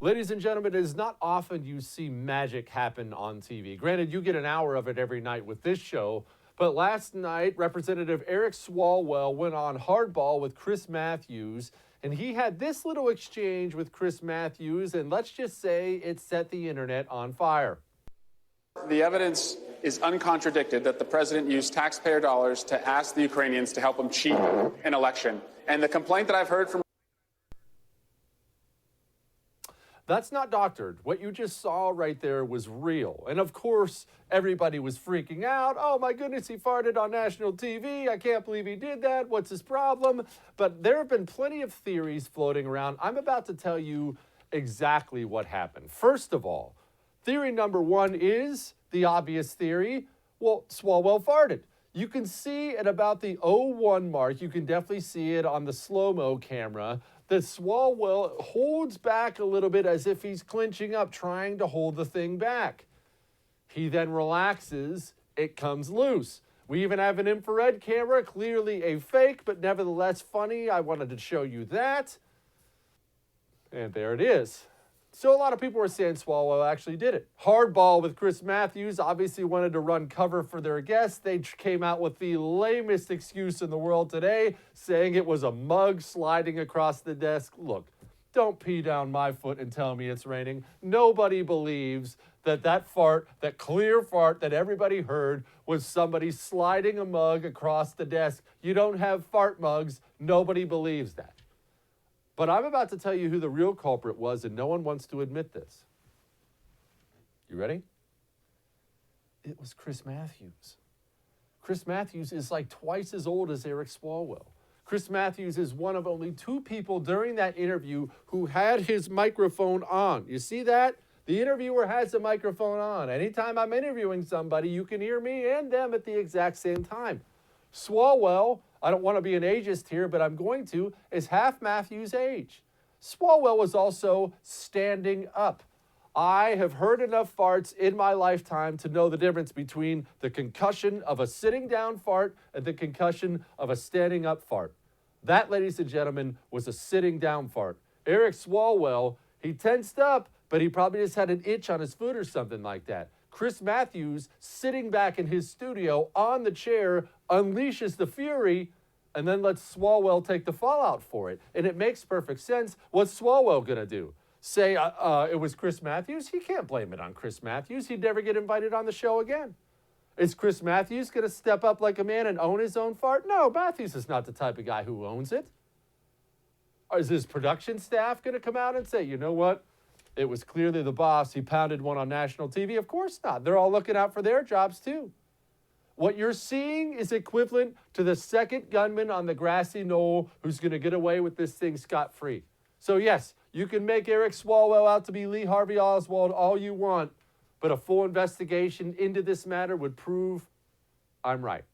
Ladies and gentlemen, it is not often you see magic happen on TV. Granted, you get an hour of it every night with this show, but last night, Representative Eric Swalwell went on hardball with Chris Matthews, and he had this little exchange with Chris Matthews, and let's just say it set the internet on fire. The evidence is uncontradicted that the president used taxpayer dollars to ask the Ukrainians to help him cheat an election. And the complaint that I've heard from That's not doctored. What you just saw right there was real. And of course, everybody was freaking out. Oh my goodness, he farted on national TV. I can't believe he did that. What's his problem? But there have been plenty of theories floating around. I'm about to tell you exactly what happened. First of all, theory number one is the obvious theory. Well, Swalwell farted. You can see at about the 01 mark, you can definitely see it on the slow-mo camera, that Swalwell holds back a little bit as if he's clinching up, trying to hold the thing back. He then relaxes, it comes loose. We even have an infrared camera, clearly a fake, but nevertheless funny. I wanted to show you that. And there it is. So a lot of people were saying Swalwell actually did it. Hardball with Chris Matthews obviously wanted to run cover for their guests. They came out with the lamest excuse in the world today, saying it was a mug sliding across the desk. Look, don't pee down my foot and tell me it's raining. Nobody believes that fart, that clear fart that everybody heard, was somebody sliding a mug across the desk. You don't have fart mugs. Nobody believes that. But I'm about to tell you who the real culprit was, and no one wants to admit this. You ready? It was Chris Matthews. Chris Matthews is like twice as old as Eric Swalwell. Chris Matthews is one of only two people during that interview who had his microphone on. You see that? The interviewer has the microphone on. Anytime I'm interviewing somebody, you can hear me and them at the exact same time. Swalwell, I don't want to be an ageist here, but I'm going to, is half Matthews' age. Swalwell was also standing up. I have heard enough farts in my lifetime to know the difference between the concussion of a sitting down fart and the concussion of a standing up fart. That, ladies and gentlemen, was a sitting down fart. Eric Swalwell, he tensed up, but he probably just had an itch on his foot or something like that. Chris Matthews, sitting back in his studio on the chair, unleashes the fury and then lets Swalwell take the fallout for it. And it makes perfect sense. What's Swalwell going to do? Say it was Chris Matthews? He can't blame it on Chris Matthews. He'd never get invited on the show again. Is Chris Matthews going to step up like a man and own his own fart? No, Matthews is not the type of guy who owns it. Or is his production staff going to come out and say, you know what? It was clearly the boss. He pounded one on national TV. Of course not. They're all looking out for their jobs too. What you're seeing is equivalent to the second gunman on the grassy knoll who's going to get away with this thing scot-free. So yes, you can make Eric Swalwell out to be Lee Harvey Oswald all you want, but a full investigation into this matter would prove I'm right.